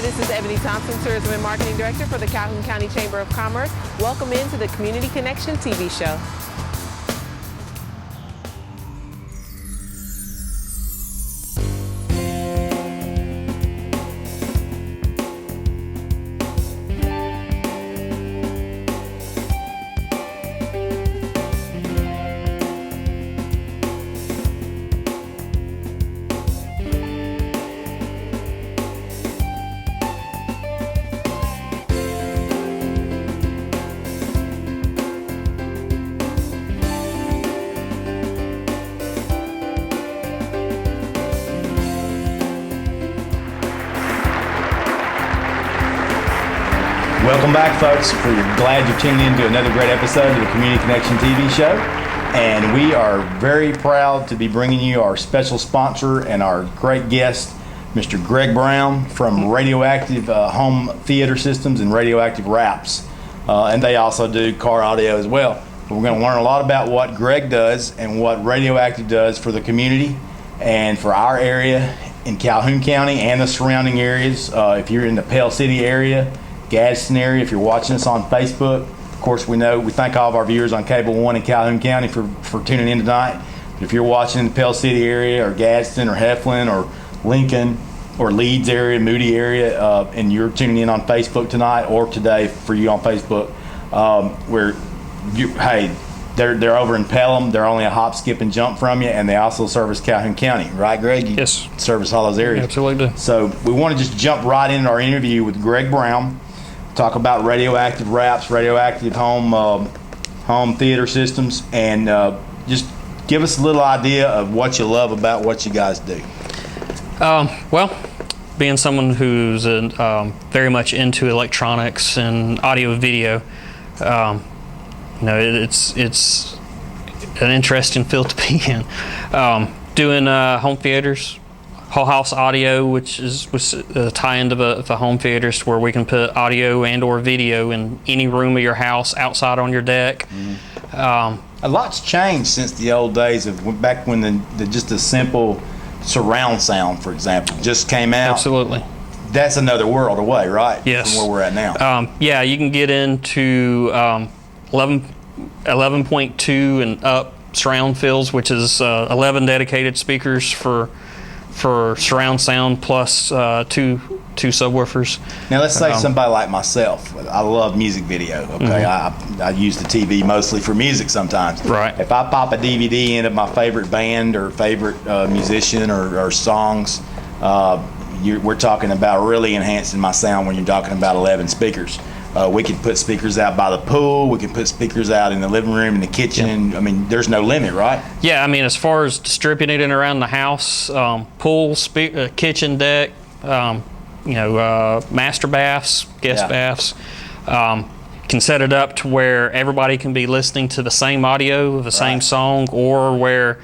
Hi, this is Ebony Thompson, Tourism and Marketing Director for the Calhoun County Chamber of Commerce. Welcome into the Community Connection TV show. Welcome back, folks. We're glad you're tuning in to another great episode of the Community Connection TV show. And we are very proud to be bringing you our special sponsor and our great guest, Mr. Greg Brown from Radioactive Home Theater Systems and Radioactive Wraps. And they also do car audio as well. But we're going to learn a lot about what Greg does and what Radioactive does for the community and for our area in Calhoun County and the surrounding areas. If you're in the Pell City area, Gadsden area, if you're watching us on Facebook. Of course, we thank all of our viewers on Cable 1 in Calhoun County for tuning in tonight. But if you're watching in the Pell City area or Gadsden or Heflin or Lincoln or Leeds area, Moody area, and you're tuning in on Facebook tonight or today for you on Facebook, they're over in Pelham. They're only a hop, skip, and jump from you, and they also service Calhoun County. Right, Greg? You Yes. service all those areas. Absolutely. So we want to just jump right into our interview with Greg Brown. Talk about Radioactive Wraps, Radioactive Home Theater Systems, and just give us a little idea of what you love about what you guys do. Well, being someone who's very much into electronics and audio video, it's an interesting field to be in. Doing home theaters, whole house audio, which was a tie-in of the home theaters where we can put audio and or video in any room of your house, outside on your deck. A lot's changed since the old days of back when just a simple surround sound, for example, just came out. Absolutely. That's another world away, right? Yes. From where we're at now. Yeah, you can get into 11.2 and up surround fields, which is 11 dedicated speakers for surround sound plus two subwoofers. Now let's say somebody like myself. I love music video. Okay, I use the TV mostly for music sometimes. Right. If I pop a DVD in of my favorite band or favorite musician or songs, we're talking about really enhancing my sound when you're talking about 11 speakers. We can put speakers out by the pool. We can put speakers out in the living room, in the kitchen. Yeah. I mean, there's no limit, right? Yeah, I mean, as far as distributing it around the house, pool, kitchen, deck, master baths, guest baths, can set it up to where everybody can be listening to the same audio of the same song, or where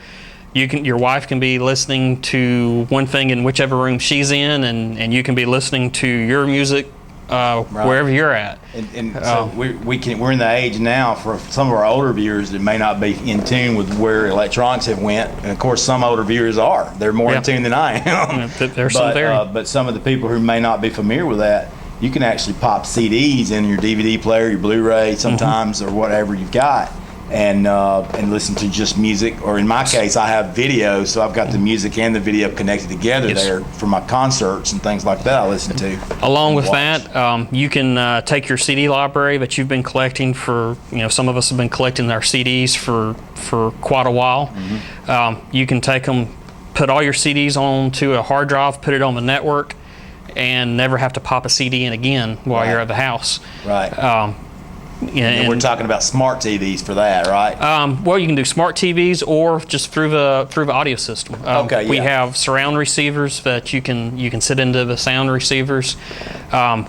your wife can be listening to one thing in whichever room she's in, and you can be listening to your music wherever you're at. So we're in the age now for some of our older viewers that may not be in tune with where electronics have went, and of course some older viewers are. They're more in tune than I am. But some of the people who may not be familiar with that, you can actually pop CDs in your DVD player, your Blu-ray sometimes, or whatever you've got, and listen to just music. Or in my case, I have video, so I've got the music and the video connected together there for my concerts and things like that I listen to. Along with that, you can take your CD library that you've been collecting for, some of us have been collecting our CDs for quite a while. You can take them, put all your CDs onto a hard drive, put it on the network, and never have to pop a CD in again while you're at the house. Right. And we're talking about smart TVs for that, right? Well, you can do smart TVs or just through the audio system. We have surround receivers that you can sit into the sound receivers.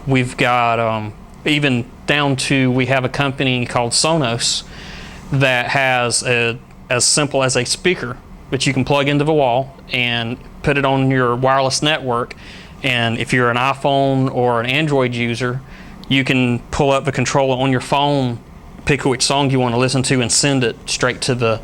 We've got even down to, we have a company called Sonos that has as simple as a speaker that you can plug into the wall and put it on your wireless network. And if you're an iPhone or an Android user, you can pull up the controller on your phone, pick which song you want to listen to, and send it straight to the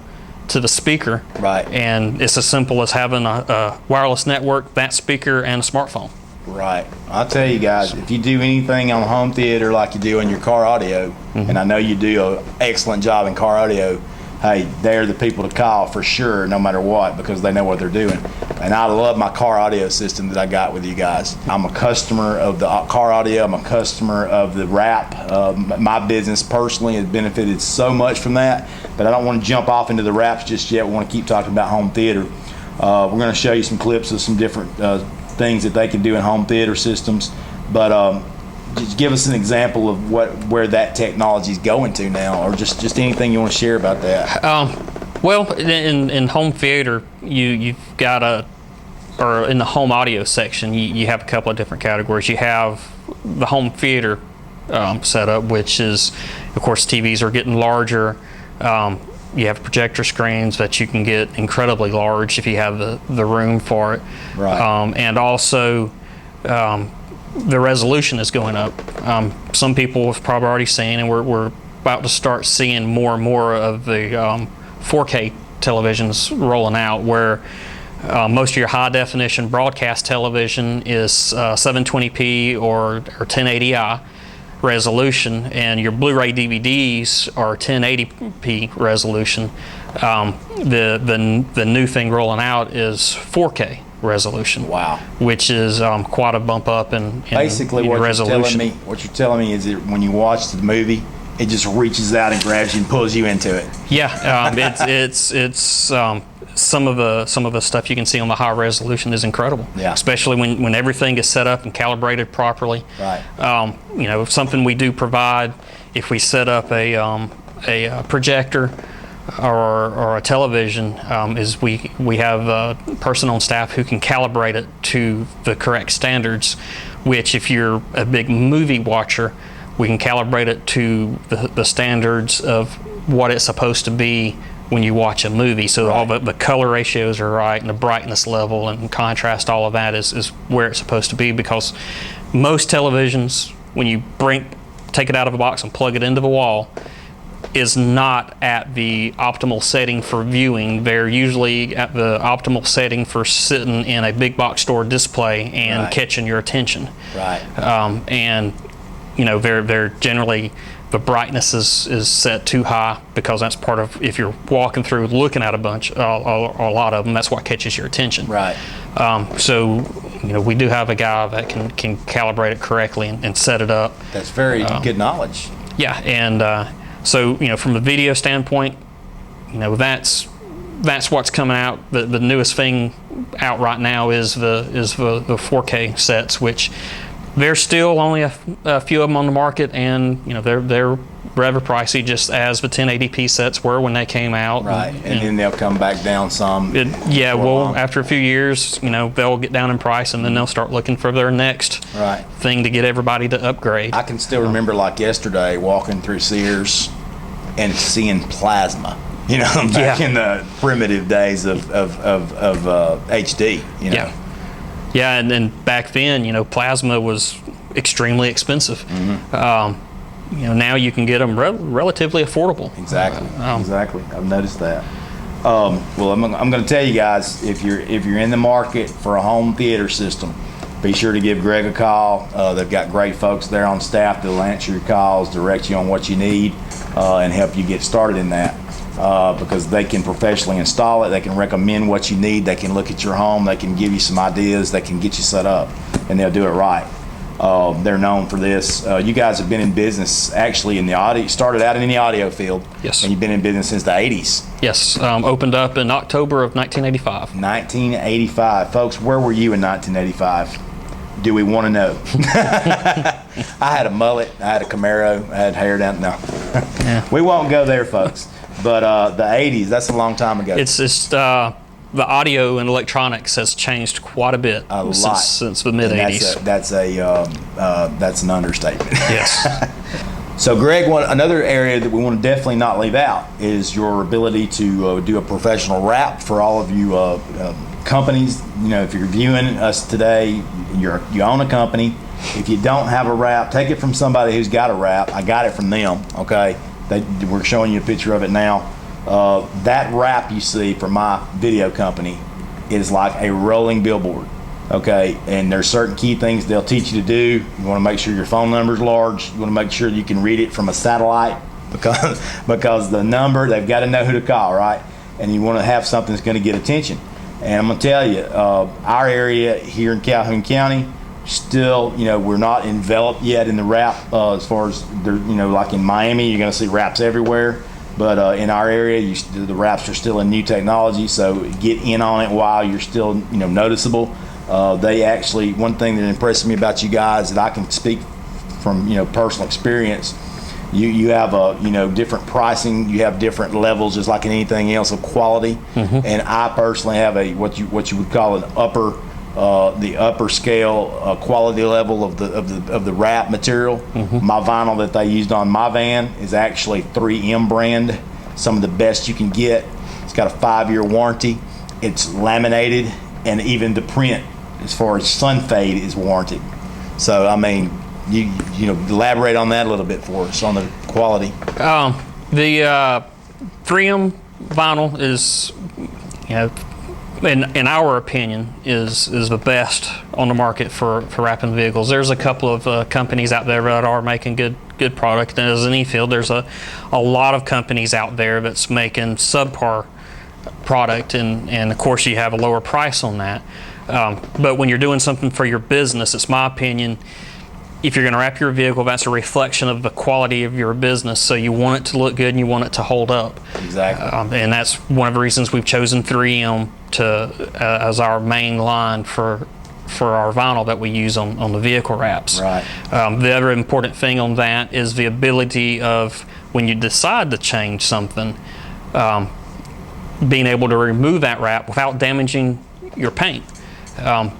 speaker. Right. And it's as simple as having a wireless network, that speaker, and a smartphone. Right. I'll tell you guys, if you do anything on home theater like you do in your car audio, and I know you do an excellent job in car audio, hey, they're the people to call for sure, no matter what, because they know what they're doing. And I love my car audio system that I got with you guys. I'm a customer of the car audio. I'm a customer of the wrap. My business personally has benefited so much from that, but I don't want to jump off into the wraps just yet. We want to keep talking about home theater. We're going to show you some clips of some different things that they can do in home theater systems, but just give us an example of where that technology is going to now, or just anything you want to share about that. Well, in home theater, you've got or in the home audio section, you have a couple of different categories. You have the home theater setup, which is, of course, TVs are getting larger. You have projector screens that you can get incredibly large if you have the room for it. Right. And also, the resolution is going up. Some people have probably already seen, and we're about to start seeing more and more of the 4K televisions rolling out, where most of your high definition broadcast television is 720p or 1080i resolution, and your Blu-ray DVDs are 1080p resolution. The new thing rolling out is 4K resolution. Wow. Which is quite a bump up in basically what resolution. What you're telling me is that when you watch the movie, it just reaches out and grabs you and pulls you into it. Yeah, it's some of the stuff you can see on the high resolution is incredible. Yeah. Especially when everything is set up and calibrated properly. Right. Something we do provide if we set up a projector or a television is we have a person on staff who can calibrate it to the correct standards, which if you're a big movie watcher, we can calibrate it to the standards of what it's supposed to be when you watch a movie. So all the color ratios are right, and the brightness level and contrast, all of that is where it's supposed to be, because most televisions, when you take it out of a box and plug it into the wall, is not at the optimal setting for viewing. They're usually at the optimal setting for sitting in a big box store display and catching your attention. Right. And they're generally, the brightness is set too high, because that's part of, if you're walking through looking at a lot of them, that's what catches your attention. Right. So we do have a guy that can calibrate it correctly and set it up. That's very good knowledge. Yeah, and so from a video standpoint, that's what's coming out. The newest thing out right now is the 4K sets, which there's still only a few of them on the market, and they're rather pricey, just as the 1080p sets were when they came out. Right, and then they'll come back down some. After a few years, they'll get down in price, and then they'll start looking for their next thing to get everybody to upgrade. I can still remember, like yesterday, walking through Sears and seeing plasma. Back in the primitive days of HD. Yeah, and then back then, plasma was extremely expensive. Now you can get them relatively affordable. Exactly. Exactly. I've noticed that. Well, I'm going to tell you guys, if you're in the market for a home theater system, be sure to give Greg a call. They've got great folks there on staff that'll answer your calls, direct you on what you need, and help you get started in that. Because they can professionally install it, they can recommend what you need, they can look at your home, they can give you some ideas, they can get you set up, and they'll do it right. They're known for this. You guys have been in business actually in the audio, started out in the audio field. Yes. And you've been in business since the 80s. Yes, opened up in October of 1985. 1985. Folks, where were you in 1985? Do we want to know? I had a mullet, I had a Camaro, I had hair down. No. Yeah. We won't go there, folks. But the 80s, that's a long time ago. It's just the audio and electronics has changed quite a bit since the mid 80s. That's an understatement. Yes. So, Greg, another area that we want to definitely not leave out is your ability to do a professional wrap for all of you companies. If you're viewing us today, you own a company. If you don't have a wrap, take it from somebody who's got a wrap. I got it from them. Okay. We're showing you a picture of it now. That wrap you see from my video company is like a rolling billboard. Okay, and there's certain key things they'll teach you to do. You want to make sure your phone number is large. You want to make sure you can read it from a satellite, because the number, they've got to know who to call, right? And you want to have something that's going to get attention. And I'm going to tell you, our area here in Calhoun County, still, we're not enveloped yet in the wrap, as far as, like in Miami, you're going to see wraps everywhere. But in our area, the wraps are still in new technology, so get in on it while you're still, noticeable. They actually, one thing that impressed me about you guys that I can speak from, personal experience, you have different pricing, you have different levels, just like in anything else, of quality. And I personally have what you would call an the upper scale quality level of the wrap material. My vinyl that they used on my van is actually 3M brand, some of the best you can get. It's got a 5-year warranty. It's laminated, and even the print, as far as sun fade, is warranted. So I mean, you elaborate on that a little bit for us on the quality. The 3M vinyl is, in our opinion, is the best on the market for wrapping vehicles. There's a couple of companies out there that are making good product, and as an e-field, there's a lot of companies out there that's making subpar product, and of course you have a lower price on that. But when you're doing something for your business, it's my opinion, if you're going to wrap your vehicle, that's a reflection of the quality of your business. So you want it to look good and you want it to hold up. Exactly. And that's one of the reasons we've chosen 3M as our main line for our vinyl that we use on the vehicle wraps. Right. The other important thing on that is the ability of, when you decide to change something, being able to remove that wrap without damaging your paint.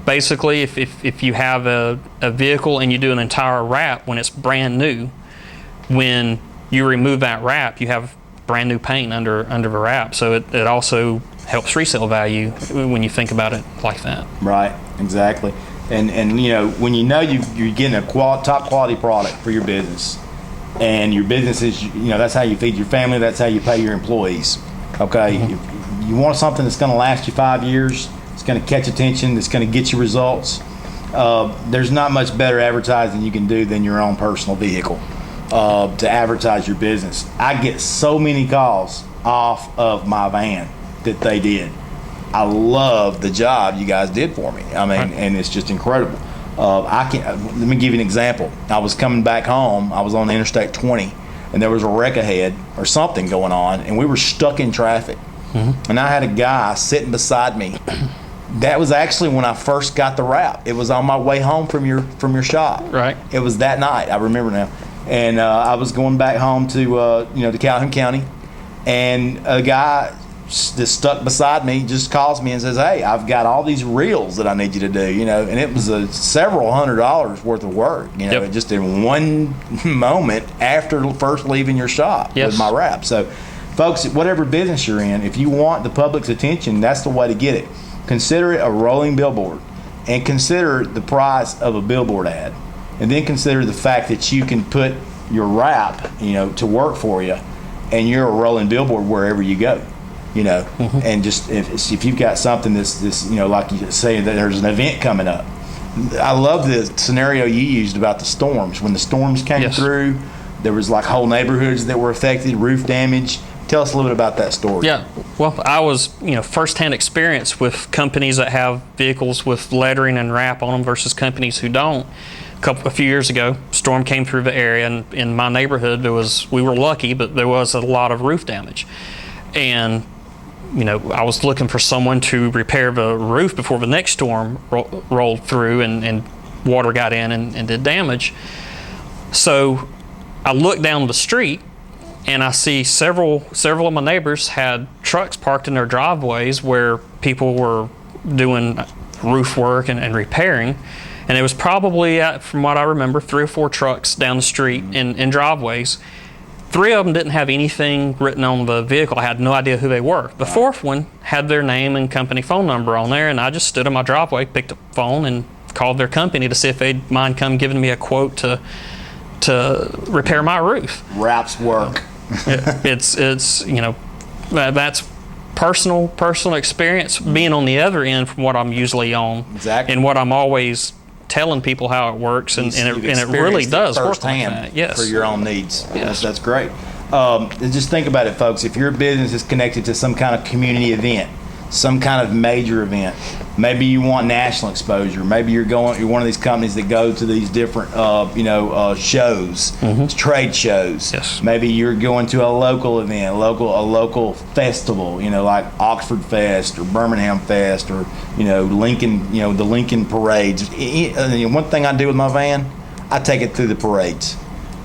Basically, if you have a vehicle and you do an entire wrap when it's brand new, when you remove that wrap, you have brand new paint under the wrap. So it also helps resale value when you think about it like that. Right, exactly. And when you're getting a top quality product for your business, and your business is, that's how you feed your family, that's how you pay your employees. Okay, if you want something that's going to last you 5 years, it's going to catch attention, it's going to get you results. There's not much better advertising you can do than your own personal vehicle to advertise your business. I get so many calls off of my van that they did. I love the job you guys did for me. I mean, and it's just incredible. Let me give you an example. I was coming back home. I was on Interstate 20, and there was a wreck ahead or something going on, and we were stuck in traffic. And I had a guy sitting beside me. That was actually when I first got the wrap. It was on my way home from your shop. Right. It was that night. I remember now. And I was going back home to Calhoun County, and a guy that's stuck beside me just calls me and says, "Hey, I've got all these reels that I need you to do." And it was several $100s worth of work. Just in one moment after first leaving your shop with my wrap. So, folks, whatever business you're in, if you want the public's attention, that's the way to get it. Consider it a rolling billboard, and consider the price of a billboard ad, and then consider the fact that you can put your wrap, to work for you, and you're a rolling billboard wherever you go, and just if you've got something that's like you say that there's an event coming up. I love the scenario you used about the storms. When the storms came through, there was like whole neighborhoods that were affected, roof damage. Tell us a little bit about that story. Yeah, well, I was, first-hand experience with companies that have vehicles with lettering and wrap on them versus companies who don't. A few years ago, storm came through the area, and in my neighborhood, we were lucky, but there was a lot of roof damage. And, I was looking for someone to repair the roof before the next storm rolled through and water got in and did damage. So I looked down the street, and I see several of my neighbors had trucks parked in their driveways where people were doing roof work and repairing. And it was probably, from what I remember, 3 or 4 trucks down the street in driveways. 3 of them didn't have anything written on the vehicle. I had no idea who they were. The 4th one had their name and company phone number on there, and I just stood on my driveway, picked up the phone, and called their company to see if they'd mind come giving me a quote to repair my roof. Wraps work. It's that's personal experience, being on the other end from what I'm usually on, exactly, and what I'm always telling people how it works, and it really does work like that. Yes, for your own needs. Yes, that's great. Just think about it, folks. If your business is connected to some kind of community event, some kind of major event, maybe you want national exposure. Maybe you're one of these companies that go to these different, shows, trade shows. Yes. Maybe you're going to a local event, a local festival, like Oxford Fest or Birmingham Fest or Lincoln, the Lincoln parades. One thing I do with my van, I take it through the parades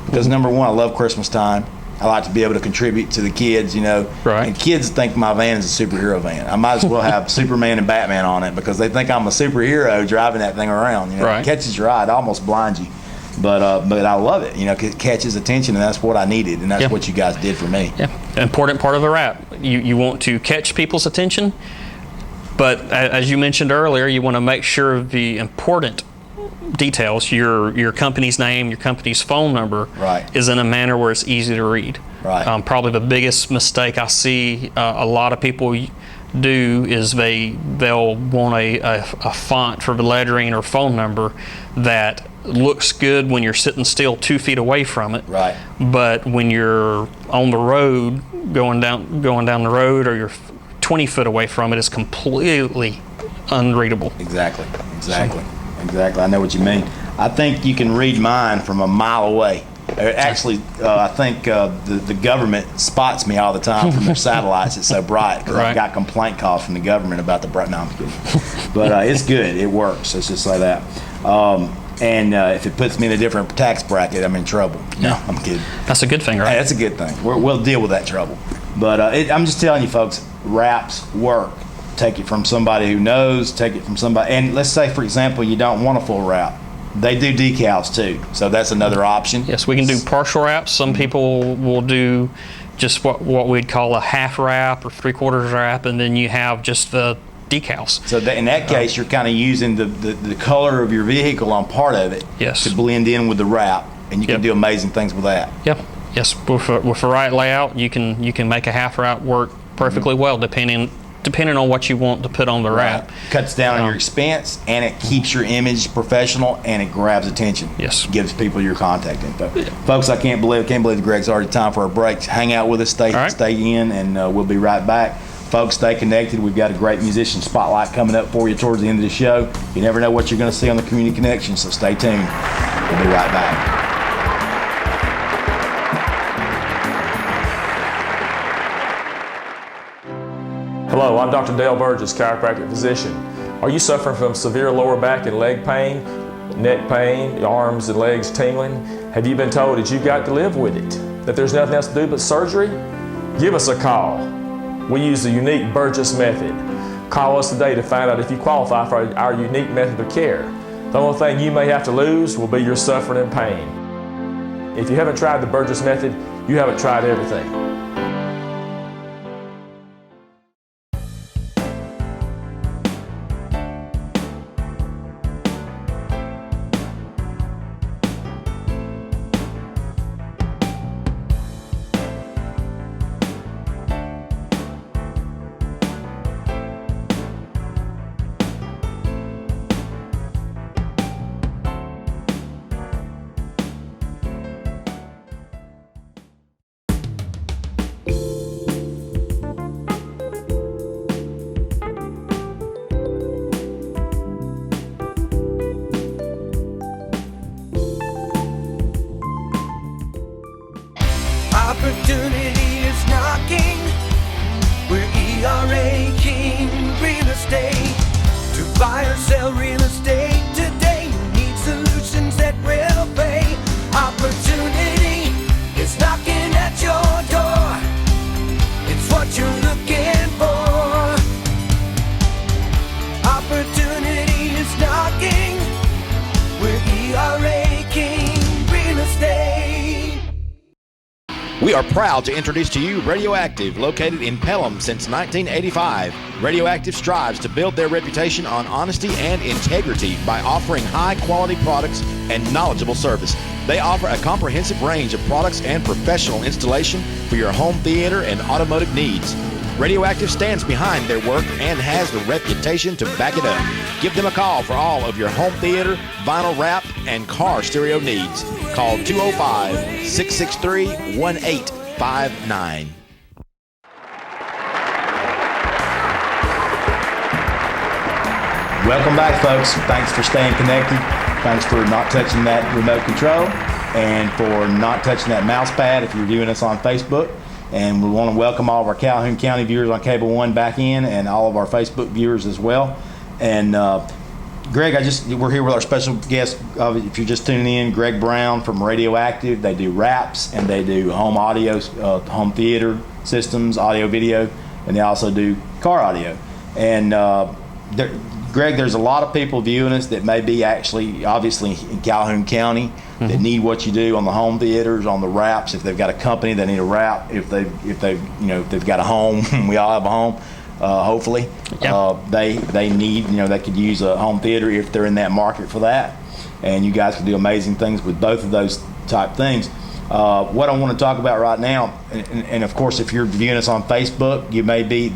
because number one, I love Christmas time. I like to be able to contribute to the kids, Right. And kids think my van is a superhero van. I might as well have Superman and Batman on it because they think I'm a superhero driving that thing around. Right. It catches your eye, it almost blinds you. But I love it, it catches attention, and that's what I needed, and that's what you guys did for me. Yeah, important part of the wrap. You want to catch people's attention, but as you mentioned earlier, you want to make sure the important details, your company's name, your company's phone number, right, is in a manner where it's easy to read. Right. Probably the biggest mistake I see a lot of people do is they'll want a font for the lettering or phone number that looks good when you're sitting still 2 feet away from it. Right. But when you're on the road, going down the road, or you're 20 foot away from it, it's completely unreadable. Exactly. I know what you mean. I think you can read mine from a mile away. Actually, I think the government spots me all the time from their satellites. It's so bright because I've got complaint calls from the government about the bright. No, I'm kidding. But it's good. It works. Let's just say that. And if it puts me in a different tax bracket, I'm in trouble. No, I'm kidding. That's a good thing, right? Hey, that's a good thing. We'll deal with that trouble. But I'm just telling you, folks, wraps work. Take it from somebody who knows. Take it from somebody. And let's say, for example, you don't want a full wrap. They do decals too, so that's another option. Yes, we can do partial wraps. Some people will do just what we'd call a half wrap or 3/4 wrap, and then you have just the decals. So in that case, you're kind of using the color of your vehicle on part of it to blend in with the wrap, and you can do amazing things with that. Yep. Yes, with the right layout, you can make a half wrap work perfectly well, depending on what you want to put on the wrap. Cuts down on your expense, and it keeps your image professional, and it grabs attention. Yes. Gives people your contact info. Folks, I can't believe Greg's already time for a break. Hang out with us, stay in, and we'll be right back. Folks, stay connected. We've got a great musician spotlight coming up for you towards the end of the show. You never know what you're going to see on the Community Connection, so stay tuned. We'll be right back. Hello, I'm Dr. Dale Burgess, chiropractic physician. Are you suffering from severe lower back and leg pain, neck pain, arms and legs tingling? Have you been told that you've got to live with it, that there's nothing else to do but surgery? Give us a call. We use the unique Burgess method. Call us today to find out if you qualify for our unique method of care. The only thing you may have to lose will be your suffering and pain. If you haven't tried the Burgess method, you haven't tried everything. Opportunity is knocking. We're ERA King Real Estate. To buy or sell real estate today, you need solutions that will pay. Opportunity is knocking at your door. It's what you're looking for. Opportunity is knocking. We're ERA King Real Estate. We are proud to introduce to you Radioactive, located in Pelham since 1985. Radioactive strives to build their reputation on honesty and integrity by offering high-quality products and knowledgeable service. They offer a comprehensive range of products and professional installation for your home theater and automotive needs. Radioactive stands behind their work and has the reputation to back it up. Give them a call for all of your home theater, vinyl wrap, and car stereo needs. Call 205-663-1859. Welcome back, folks. Thanks for staying connected. Thanks for not touching that remote control and for not touching that mouse pad if you're viewing us on Facebook. And we want to welcome all of our Calhoun County viewers on Cable One back in, and all of our Facebook viewers as well. And Greg, we're here with our special guest. If you're just tuning in, Greg Brown from Radioactive. They do wraps and they do home audio, home theater systems, audio, video, and they also do car audio. And Greg, there's a lot of people viewing us that may be actually, obviously, in Calhoun County that need what you do on the home theaters, on the wraps. If they've got a company, they need a wrap. If they've got a home, we all have a home. Hopefully, they need, they could use a home theater if they're in that market for that. And you guys can do amazing things with both of those type things. What I want to talk about right now, and of course, if you're viewing us on Facebook,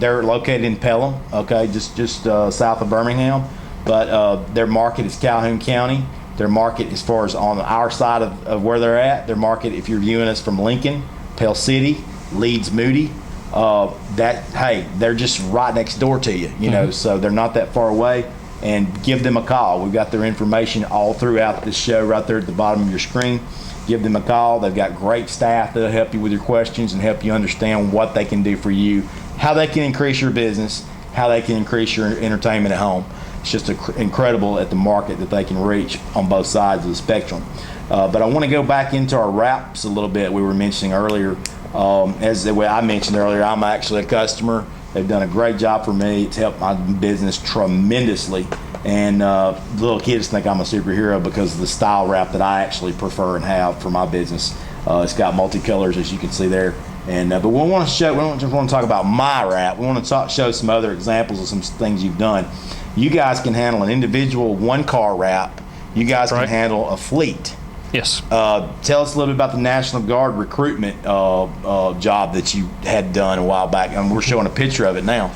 they're located in Pelham, okay, just south of Birmingham, but their market is Calhoun County. Their market, as far as on our side of where they're at, their market, if you're viewing us from Lincoln, Pell City, Leeds, Moody, they're just right next door to you, so they're not that far away. And give them a call. We've got their information all throughout this show right there at the bottom of your screen. Give them a call. They've got great staff that'll help you with your questions and help you understand what they can do for you, how they can increase your business, how they can increase your entertainment at home. It's just incredible at the market that they can reach on both sides of the spectrum. But I want to go back into our wraps a little bit. We were mentioning earlier, as the way I mentioned earlier, I'm actually a customer. They've done a great job for me. It's helped my business tremendously. And little kids think I'm a superhero because of the style wrap that I actually prefer and have for my business. It's got multicolors, as you can see there. And but we don't just want to talk about my wrap. We want to show some other examples of some things you've done. You guys can handle an individual one-car wrap. You guys can handle a fleet. Yes. Tell us a little bit about the National Guard recruitment job that you had done a while back, and we're showing a picture of it now.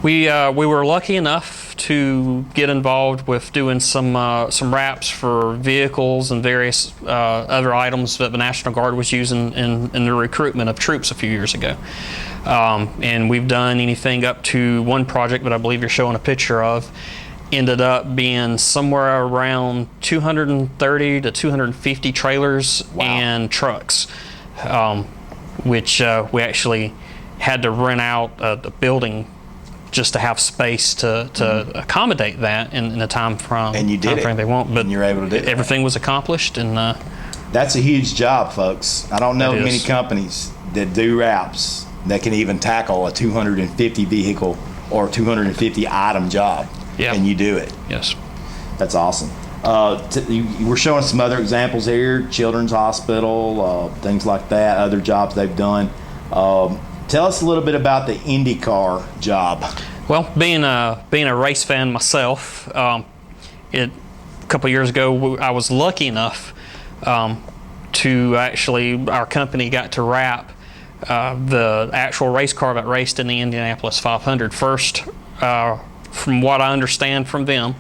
We were lucky enough to get involved with doing some wraps for vehicles and various other items that the National Guard was using in the recruitment of troops a few years ago. And we've done anything up to one project that I believe you're showing a picture of. Ended up being somewhere around 230 to 250 trailers and trucks, which we actually had to rent out the building just to have space to accommodate that in the time frame. And you did they want, but and you're able to do it. Everything was accomplished, and that's a huge job, folks. I don't know many companies that do wraps that can even tackle a 250 vehicle or 250 item job. Yeah. And you do it. Yes. That's awesome. We're showing some other examples here, Children's Hospital, things like that, other jobs they've done. Tell us a little bit about the IndyCar job. Well, being a race fan myself, a couple years ago I was lucky enough to actually, our company got to wrap the actual race car that raced in the Indianapolis 500 first. From what I understand from them,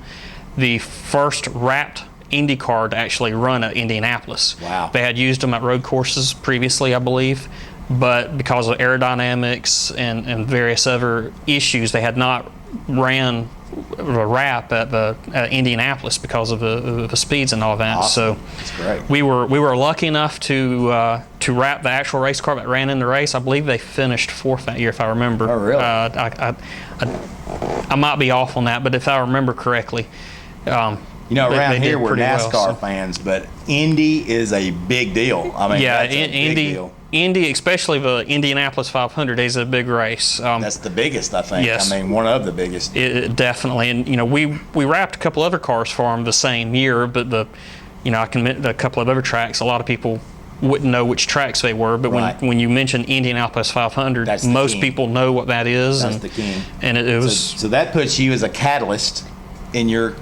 the first wrapped Indy car to actually run at Indianapolis. Wow. They had used them at road courses previously, I believe, but because of aerodynamics and various other issues, they had not ran a wrap at Indianapolis because of the speeds and all that. Awesome. So that's great. We were lucky enough to wrap the actual race car that ran in the race. I believe they finished fourth that year, if I remember. Oh, really? I might be off on that, but if I remember correctly. Around here we're NASCAR fans, but Indy is a big deal. I mean, yeah, that's a big deal. Indy, especially the Indianapolis 500, is a big race. That's the biggest, I think. Yes. I mean, one of the biggest. Definitely, and we wrapped a couple other cars for them the same year, but I can admit a couple of other tracks. A lot of people wouldn't know which tracks they were, but when you mention Indianapolis 500, most people know what that is. That's the king. And it was so that puts you as a catalyst in your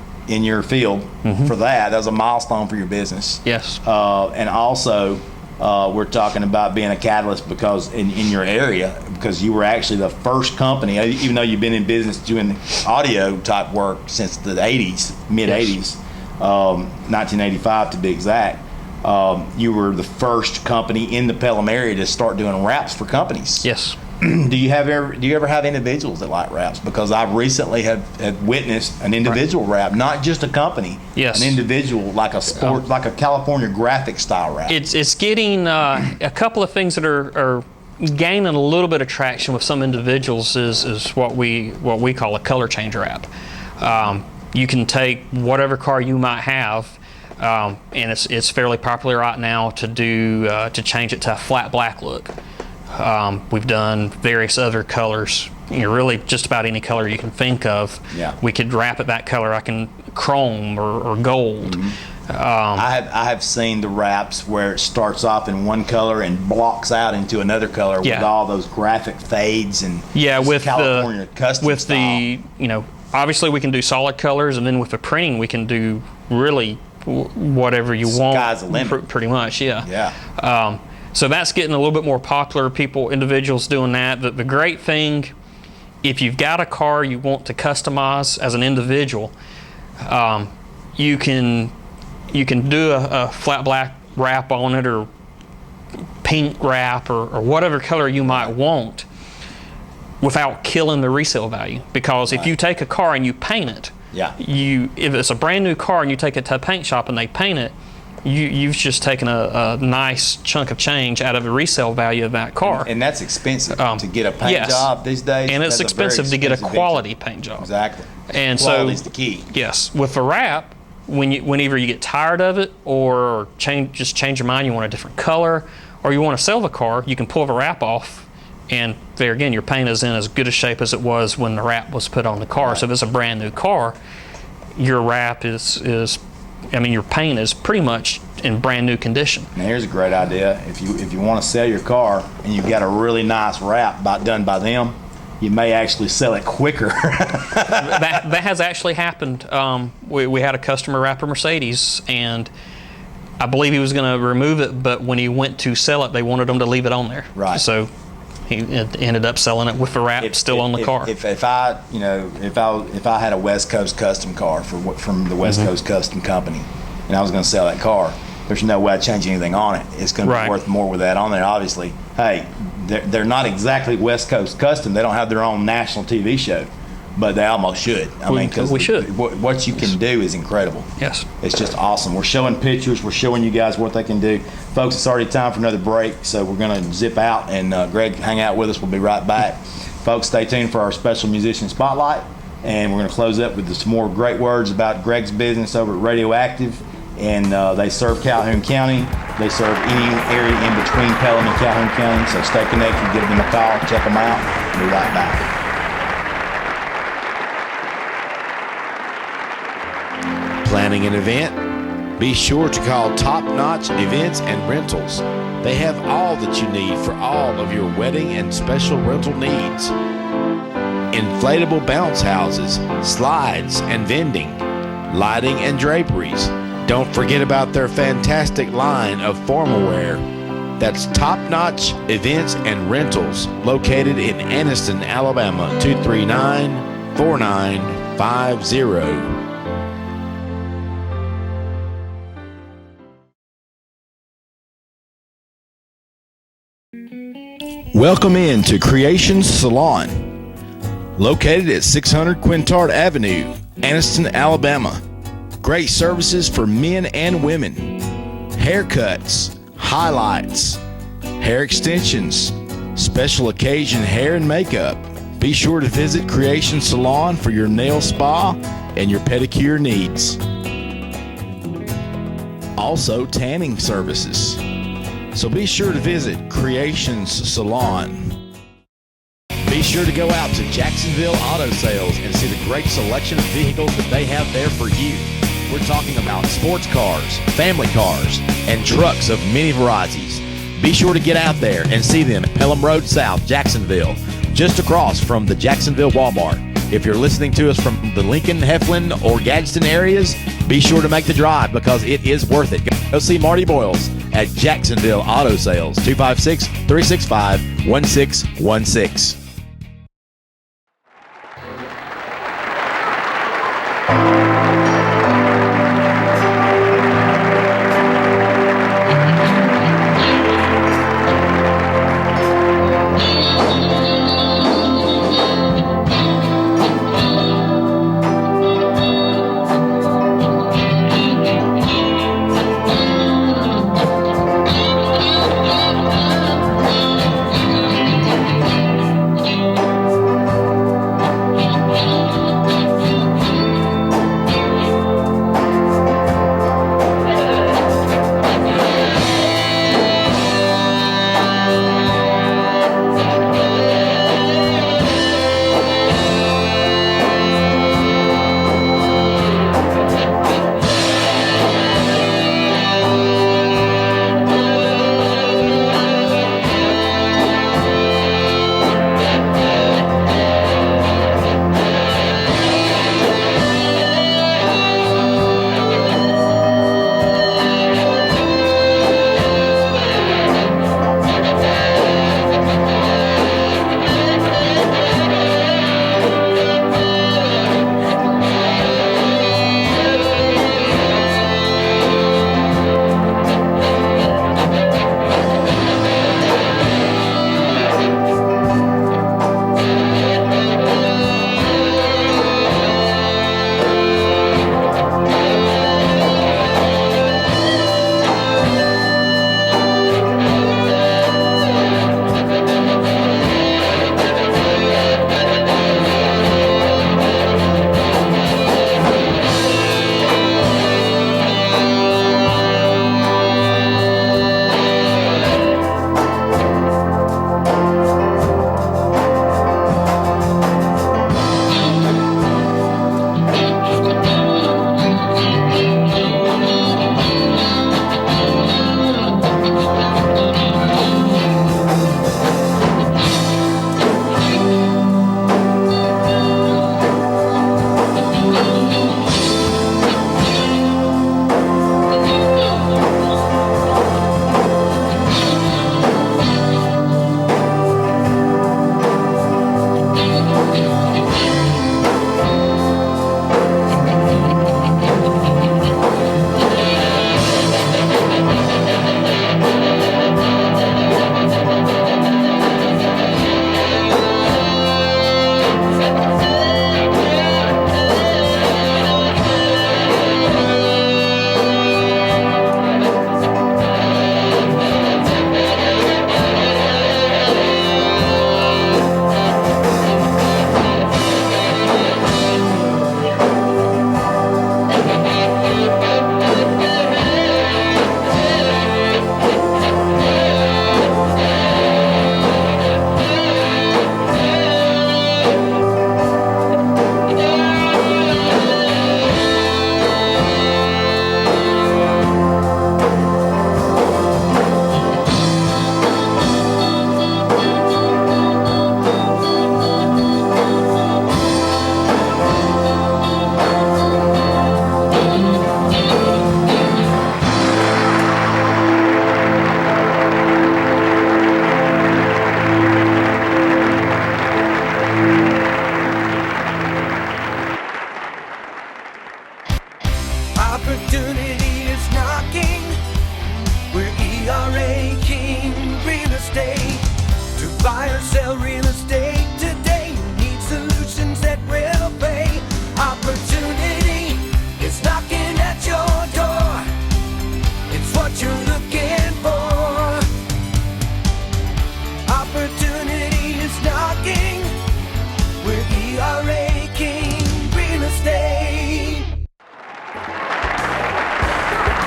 field for that. That was a milestone for your business. Yes. And also we're talking about being a catalyst because in your area, because you were actually the first company, even though you've been in business doing audio type work since the 80s, mid 80s, 1985 to be exact. You were the first company in the Pelham area to start doing wraps for companies. Yes. Do you ever have individuals that like wraps? Because I recently have witnessed an individual wrap, not just a company. Yes. An individual, like a sport, like a California graphic style wrap. It's getting a couple of things that are gaining a little bit of traction with some individuals is what we call a color change wrap. You can take whatever car you might have, and it's fairly popular right now to change it to a flat black look. We've done various other colors, really just about any color you can think of. Yeah. We could wrap it that color. I can chrome or gold. Mm-hmm. I have seen the wraps where it starts off in one color and blocks out into another color with all those graphic fades and with California custom style. Obviously we can do solid colors, and then with the printing we can do really whatever you want. Sky's the limit. Pretty much, yeah. Yeah. So that's getting a little bit more popular, individuals doing that. The great thing, if you've got a car you want to customize as an individual, you can do a flat black wrap on it, or pink wrap, or whatever color you might want, without killing the resale value. Because if you take a car and you paint it, if it's a brand new car and you take it to a paint shop and they paint it, you've just taken a nice chunk of change out of the resale value of that car. And that's expensive to get a paint job these days. And it's expensive to get a quality paint job. Exactly. And quality's the key. Yes. With the wrap, whenever you get tired of it, or just change your mind, you want a different color, or you want to sell the car, you can pull the wrap off, and there again, your paint is in as good a shape as it was when the wrap was put on the car. Right. So if it's a brand new car, your wrap your paint is pretty much in brand new condition. Now here's a great idea. If you want to sell your car and you've got a really nice wrap done by them, you may actually sell it quicker. that has actually happened. We had a customer wrap a Mercedes, and I believe he was going to remove it, but when he went to sell it, they wanted him to leave it on there. Right. So he ended up selling it with the wrap still on the car. If I had a West Coast custom car from the West Coast Custom Company, and I was going to sell that car, there's no way I'd change anything on it. It's going to be worth more with that on there. Obviously, hey, they're not exactly West Coast Custom. They don't have their own national TV show, but they almost should. Because we should. What you can do is incredible. Yes. It's just awesome. We're showing pictures. We're showing you guys what they can do. Folks, it's already time for another break, so we're going to zip out, and Greg, hang out with us. We'll be right back. Folks, stay tuned for our special musician spotlight, and we're going to close up with some more great words about Greg's business over at Radioactive. And they serve Calhoun County. They serve any area in between Pelham and Calhoun County. So stay connected, give them a call, check them out. We'll be right back. Planning an event? Be sure to call Top Notch Events and Rentals. They have all that you need for all of your wedding and special rental needs. Inflatable bounce houses, slides and vending, lighting and draperies. Don't forget about their fantastic line of formal wear. That's Top Notch Events and Rentals, located in Anniston, Alabama, 239-4950. Welcome in to Creations Salon, located at 600 Quintard Avenue, Anniston, Alabama. Great services for men and women. Haircuts, highlights, hair extensions, special occasion hair and makeup. Be sure to visit Creation Salon for your nail spa and your pedicure needs. Also, tanning services. So be sure to visit Creations Salon. Be sure to go out to Jacksonville Auto Sales and see the great selection of vehicles that they have there for you. We're talking about sports cars, family cars, and trucks of many varieties. Be sure to get out there and see them at Pelham Road South, Jacksonville, just across from the Jacksonville Walmart. If you're listening to us from the Lincoln, Heflin, or Gadsden areas, be sure to make the drive because it is worth it. Go see Marty Boyles at Jacksonville Auto Sales, 256-365-1616.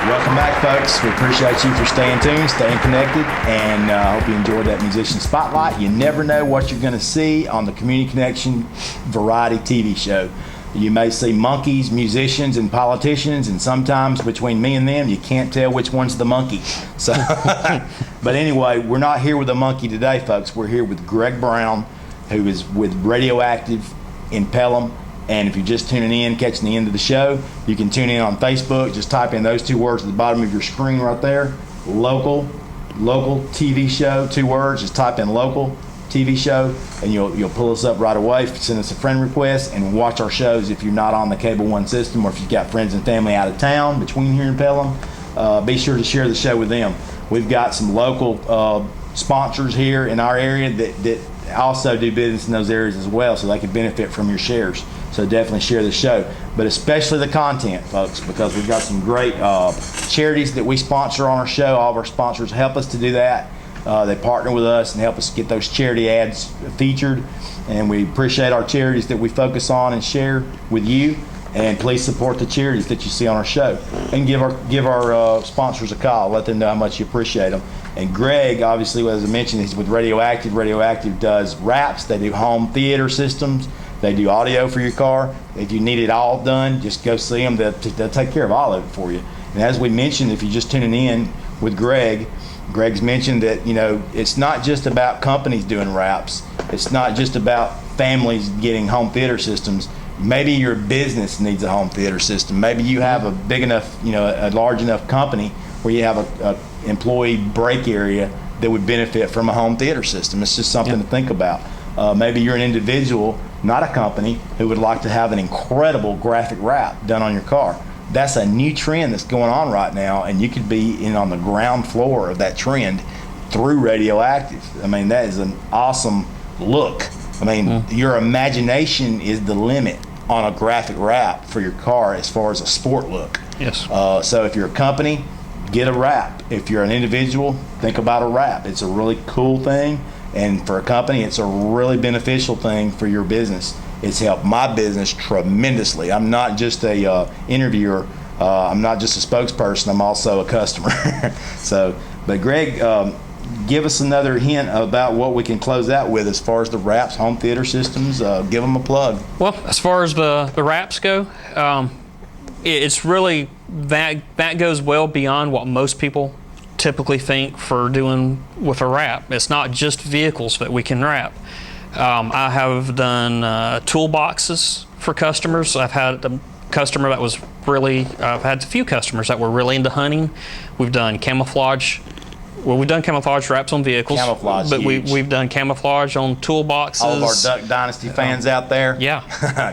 Welcome back, folks. We appreciate you for staying tuned, staying connected, and I hope you enjoyed that musician spotlight. You never know what you're going to see on the Community Connection variety TV show. You may see monkeys, musicians, and politicians, and sometimes between me and them, you can't tell which one's the monkey. So, but anyway, we're not here with a monkey today, folks. We're here with Greg Brown, who is with Radioactive in Pelham. And if you're just tuning in, catching the end of the show, you can tune in on Facebook. Just type in those two words at the bottom of your screen right there. local TV show, 2 words. Just type in local TV show, and you'll pull us up right away. Send us a friend request and watch our shows if you're not on the Cable One system, or if you've got friends and family out of town between here and Pelham. Be sure to share the show with them. We've got some local sponsors here in our area that also do business in those areas as well, so they can benefit from your shares. So definitely share the show, but especially the content, folks, because we've got some great charities that we sponsor on our show. All of our sponsors help us to do that. They partner with us and help us get those charity ads featured, and we appreciate our charities that we focus on and share with you. And please support the charities that you see on our show, and give our sponsors a call. Let them know how much you appreciate them. And Greg, obviously, as I mentioned, he's with Radioactive. Radioactive does wraps. They do home theater systems. They do audio for your car. If you need it all done, just go see them. They'll take care of all of it for you. And as we mentioned, if you're just tuning in with Greg's mentioned that, it's not just about companies doing wraps. It's not just about families getting home theater systems. Maybe your business needs a home theater system. Maybe you have a big enough, a large enough company where you have a employee break area that would benefit from a home theater system. It's just something to think about. Maybe you're an individual, not a company, who would like to have an incredible graphic wrap done on your car. That's a new trend that's going on right now, and you could be on the ground floor of that trend through Radioactive. I mean, that is an awesome look. I mean, your imagination is the limit on a graphic wrap for your car as far as a sport look. Yes. So if you're a company, get a wrap. If you're an individual, think about a wrap. It's a really cool thing, and for a company, it's a really beneficial thing for your business. It's helped my business tremendously. I'm not just a interviewer. I'm not just a spokesperson. I'm also a customer. But Greg, give us another hint about what we can close out with as far as the wraps, home theater systems. Give them a plug. Well, as far as the wraps go, it's really that goes well beyond what most people typically think for doing with a wrap. It's not just vehicles that we can wrap. I have done toolboxes for customers. I've had a customer that was really, I've had a few customers that were really into hunting. We've done camouflage. Well, we've done camouflage wraps on vehicles. Camouflage, but huge. we've done camouflage on toolboxes. All of our Duck Dynasty fans out there. Yeah.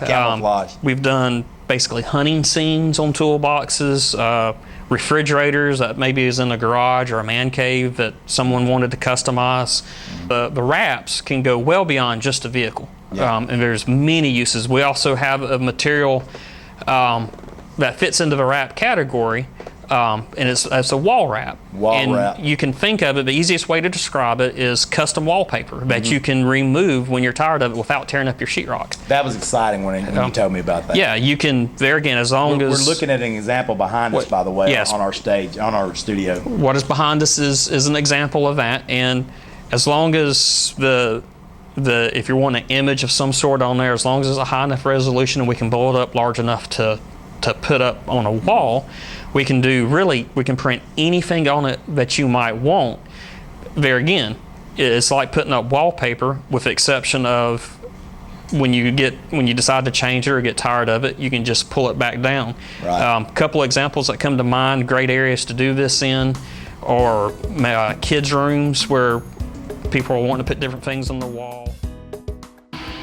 Camouflage. We've done basically hunting scenes on toolboxes, refrigerators that maybe is in a garage or a man cave that someone wanted to customize. The wraps can go well beyond just a vehicle. Yeah. And there's many uses. We also have a material that fits into the wrap category, and it's a wall wrap. Wrap. You can think of it, the easiest way to describe it is custom wallpaper that you can remove when you're tired of it without tearing up your sheetrock. That was exciting when you told me about that. Yeah, you can, there again, as long as... We're looking at an example behind us, by the way, yes. on our stage, on our studio. What is behind us is an example of that, and as long as if you want an image of some sort on there, as long as it's a high enough resolution and we can blow it up large enough to put up on a wall, we can print anything on it that you might want. There again, it's like putting up wallpaper, with the exception of when you decide to change it or get tired of it, you can just pull it back down. Right. Couple examples that come to mind, great areas to do this in, or kids' rooms where people are wanting to put different things on the wall.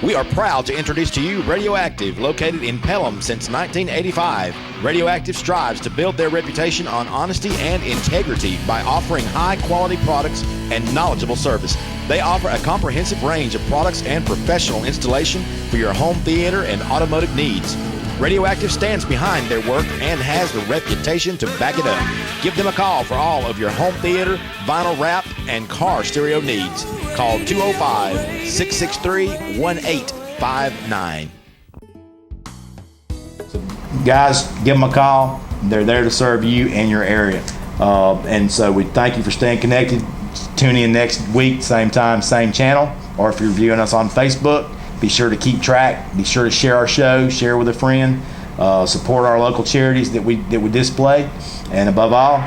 We are proud to introduce to you Radioactive, located in Pelham since 1985. Radioactive strives to build their reputation on honesty and integrity by offering high-quality products and knowledgeable service. They offer a comprehensive range of products and professional installation for your home theater and automotive needs. Radioactive stands behind their work and has the reputation to back it up. Give them a call for all of your home theater, vinyl wrap, and car stereo needs. Call 205-663-1859. So guys, give them a call. They're there to serve you and your area. And so we thank you for staying connected. Tune in next week, same time, same channel. Or if you're viewing us on Facebook, be sure to keep track. Be sure to share our show, share with a friend, support our local charities that we display, and above all,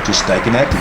just stay connected.